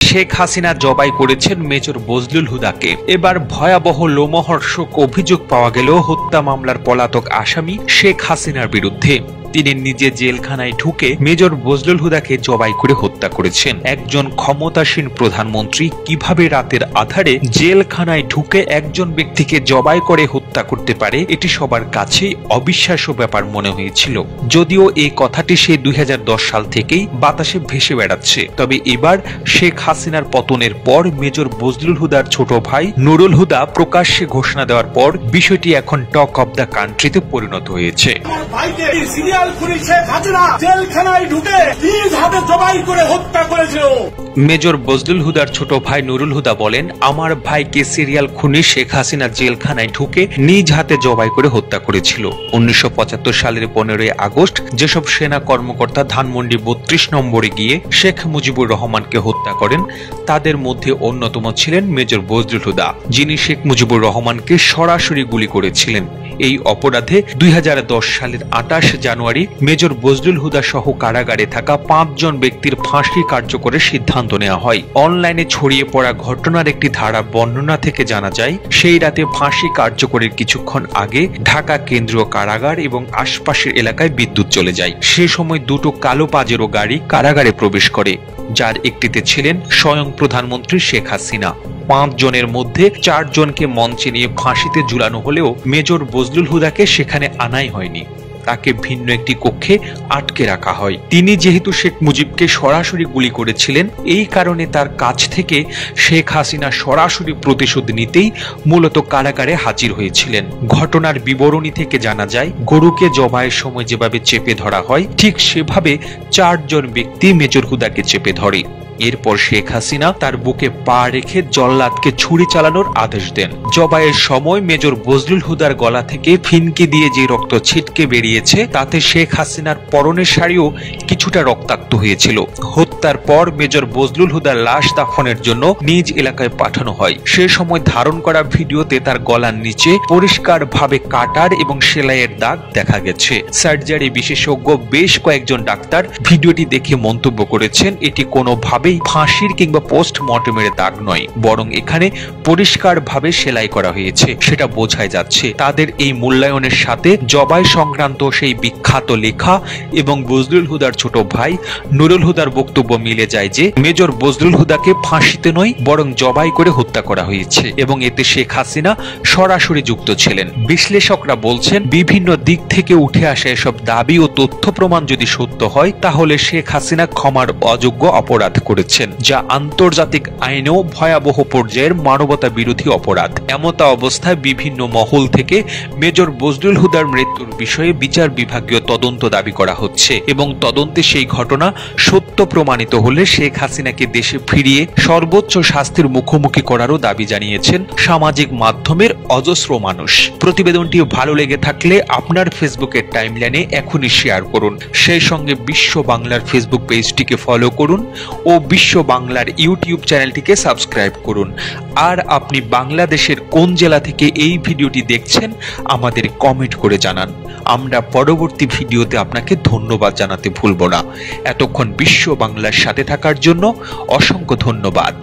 শেখ হাসিনা জবাই করেছেন মেজর বজলুল হুদাকে। এবার ভয়াবহ লোমহর্ষক অভিযোগ পাওয়া গেল হত্যা মামলার পলাতক আসামি শেখ হাসিনার বিরুদ্ধে। তিনি নিজে জেলখানায় ঢুকে মেজর বজলুল হুদাকে জবাই করে হত্যা করেছেন। একজন ক্ষমতাসীন প্রধানমন্ত্রী কিভাবে রাতের আধারে জেলখানায় ঢুকে একজন ব্যক্তিকে জবাই করে হত্যা করতে পারে, এটি সবার কাছেই অবিশ্বাস্য ব্যাপার মনে হয়েছিল। যদিও এই কথাটি সে 2010 সাল থেকেই বাতাসে ভেসে বেড়াচ্ছে, তবে এবার শেখ হাসিনার পতনের পর মেজর বজলুল হুদার ছোট ভাই নুরুল হুদা প্রকাশ্যে ঘোষণা দেওয়ার পর বিষয়টি এখন টক অব দ্য কান্ট্রিতে পরিণত হয়েছে। মেজর বজলুল হুদার ছোট ভাই নুরুল হুদা বলেন, আমার ভাইকে সিরিয়াল খুনি শেখ হাসিনা জেলখানায় ঢুকে নিজ হাতে জবাই করে হত্যা করেছিল। 1975 সালের 15 আগস্ট যেসব সেনা কর্মকর্তা ধানমন্ডি 32 নম্বরে গিয়ে শেখ মুজিবুর রহমানকে হত্যা করেন, তাদের মধ্যে অন্যতম ছিলেন মেজর বজলুল হুদা, যিনি শেখ মুজিবুর রহমানকে সরাসরি গুলি করেছিলেন। এই অপরাধে 2010 সালের 28 জানুয়ারি মেজর বজলুল হুদা সহ কারাগারে থাকা 5 জন ব্যক্তির ফাঁসি কার্যকরের সিদ্ধান্ত নেওয়া হয়। অনলাইনে ছড়িয়ে পড়া ঘটনার একটি ধারা বর্ণনা থেকে জানা যায়, সেই রাতে ফাঁসি কার্যকরের কিছুক্ষণ আগে ঢাকা কেন্দ্রীয় কারাগার এবং আশপাশের এলাকায় বিদ্যুৎ চলে যায়। সে সময় দুটো কালো পাজেরো গাড়ি কারাগারে প্রবেশ করে, যার একটিতে ছিলেন স্বয়ং প্রধানমন্ত্রী শেখ হাসিনা। 5 জনের মধ্যে 4 জনকে মঞ্চে নিয়ে ফাঁসিতে ঝুলানো হলেও মেজর বজলুল হুদাকে সেখানে আনাই হয়নি, তাকে ভিন্ন একটি কক্ষে আটকে রাখা হয়। তিনি যেহেতু শেখ মুজিবকে সরাসরি গুলি করেছিলেন, এই কারণে তার কাছ থেকে শেখ হাসিনা সরাসরি প্রতিশোধ নিতেই মূলত কারাগারে হাজির হয়েছিলেন। ঘটনার বিবরণী থেকে জানা যায়, গরুকে জবাইয়ের সময় যেভাবে চেপে ধরা হয়, ঠিক সেভাবে 4 জন ব্যক্তি মেজর হুদাকে চেপে ধরে। এরপর শেখ হাসিনা তার বুকে পা রেখে জল্লাদকে ছুরি চালানোর আদেশ দেন। জবাইয়ের সময় মেজর বজলুল হুদার গলা থেকে ফিনকি দিয়ে যে রক্ত ছিটকে বেরিয়েছে, তাতে শেখ হাসিনার পরনের শাড়িও কিছুটা রক্তাক্ত হয়েছিল। হত্যার পর মেজর বজলুল হুদার লাশ দাফনের জন্য নিজ এলাকায় পাঠানো হয়। সে সময় ধারণ করা ভিডিওতে তার গলার নিচে পরিষ্কারভাবে কাটার এবং সেলাইয়ের দাগ দেখা গেছে। সার্জারি বিশেষজ্ঞ বেশ কয়েকজন ডাক্তার ভিডিওটি দেখে মন্তব্য করেছেন, এটি কোনোভাবে ফাঁসির কিংবা পোস্টমর্টমের দাগ নয়, বরং এখানে পরিষ্কারভাবে সেলাই করা হয়েছে, সেটা বোঝাই যাচ্ছে। তাদের এই মূল্যায়নের সাথে জবাই সংক্রান্ত সেই বিখ্যাত লেখা এবং বজলুল হুদার ছোট ভাই নুরুল হুদার বক্তব্য মিলে যায় যে মেজর বজলুল হুদাকে ফাঁসিতে নয় বরং জবাই করে হত্যা করা হয়েছে এবং এতে শেখ হাসিনা সরাসরি যুক্ত ছিলেন। বিশ্লেষকরা বলছেন, বিভিন্ন দিক থেকে উঠে আসা এসব দাবি ও তথ্য প্রমাণ যদি সত্য হয়, তাহলে শেখ হাসিনা ক্ষমার অযোগ্য অপরাধ করেছেন, যা আন্তর্জাতিক আইনেও ভয়াবহ পর্যায়ের মানবতা বিরোধী অপরাধ। এমতা অবস্থায় বিভিন্ন মহল থেকে মেজর বজলুল হুদার মৃত্যুর বিষয়ে বিচার বিভাগীয় তদন্ত দাবি করা হচ্ছে এবং তদন্তে সেই ঘটনা সত্য প্রমাণিত হলে শেখ হাসিনাকে দেশে ফিরিয়ে সর্বোচ্চ শাস্তির মুখোমুখি করারও দাবি জানিয়েছেন সামাজিক মাধ্যমের অজস্র মানুষ। প্রতিবেদনটি ভালো লেগে থাকলে আপনার ফেসবুকের টাইমলাইনে এখনই শেয়ার করুন। সেই সঙ্গে বিশ্ব বাংলার ফেসবুক পেজটিকে ফলো করুন ও বিশ্ব বাংলার ইউটিউব চ্যানেলটিকে সাবস্ক্রাইব করুন। আর আপনি বাংলাদেশের কোন জেলা থেকে এই ভিডিওটি দেখছেন আমাদের কমেন্ট করে জানান। আমরা পরবর্তী ভিডিওতে আপনাকে ধন্যবাদ জানাতে ভুলব না। এতক্ষণ বিশ্ব বাংলার সাথে থাকার জন্য অসংখ্য ধন্যবাদ।